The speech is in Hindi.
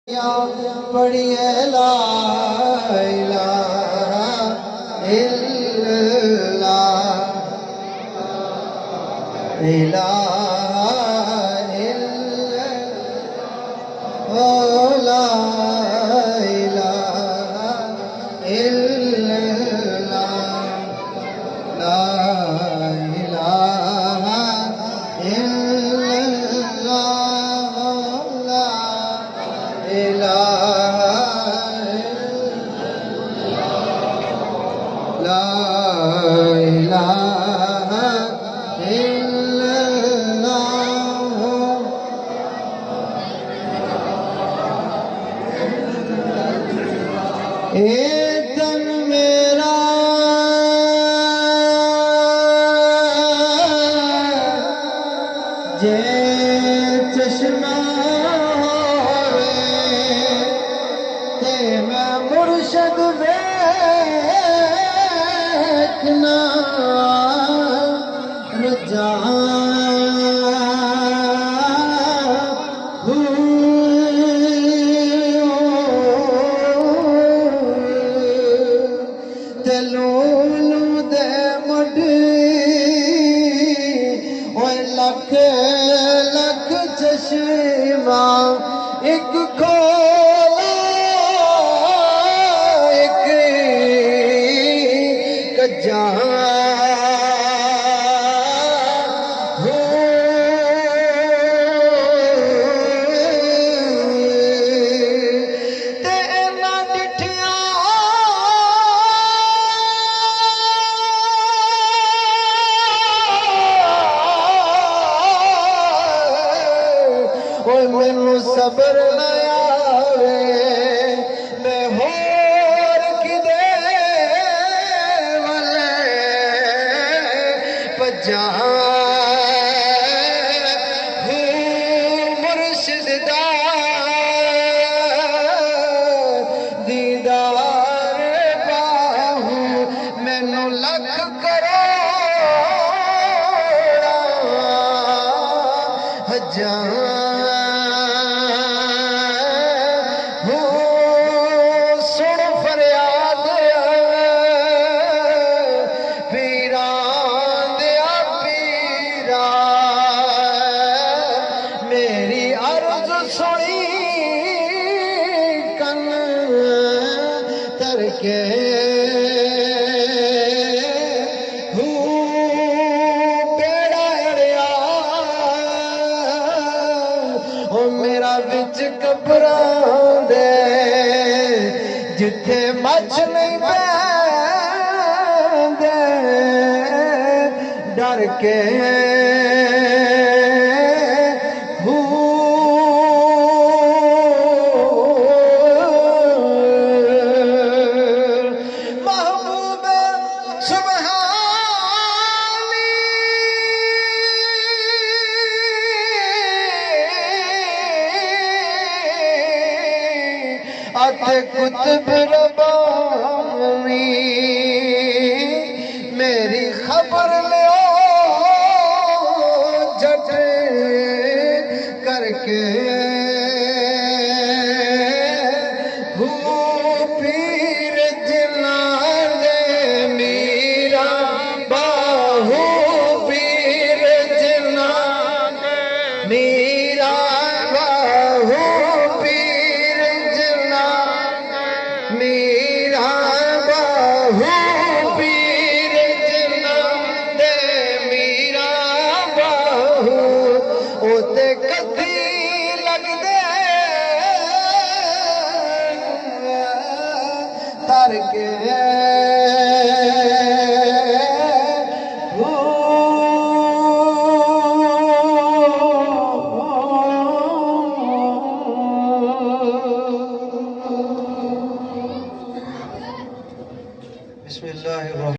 पढ़िए ला इलाहा इल्लल्लाह इलाहा इल्लल्लाह ला इलाहा इल्लल्लाह ला इलाहा इल्लल्लाह ला इलाहा इल्लल्लाह ए तन मेरा जे चश्मा मुर्शद देखना रजा तेलू दे मुढ़ी लख लख चश्मा एक मैनू सबर न आवे मैं होर किदे वाले भजा मुर्शिद दा दीदार पाहू मैनू लख करोड़ हजार के बेड़ा अड़िया ओ मेरा बिच कब्रां दे जिथे मच नहीं पैंदे डर के कुतुब रबानी मेरी खबर ले जट करके पीर जिना दे मीरा बाहू पीर जिना मीरा बाहू मीरा बाहू पीर जना दे मीरा बाहू ओते कथी लगदे तर के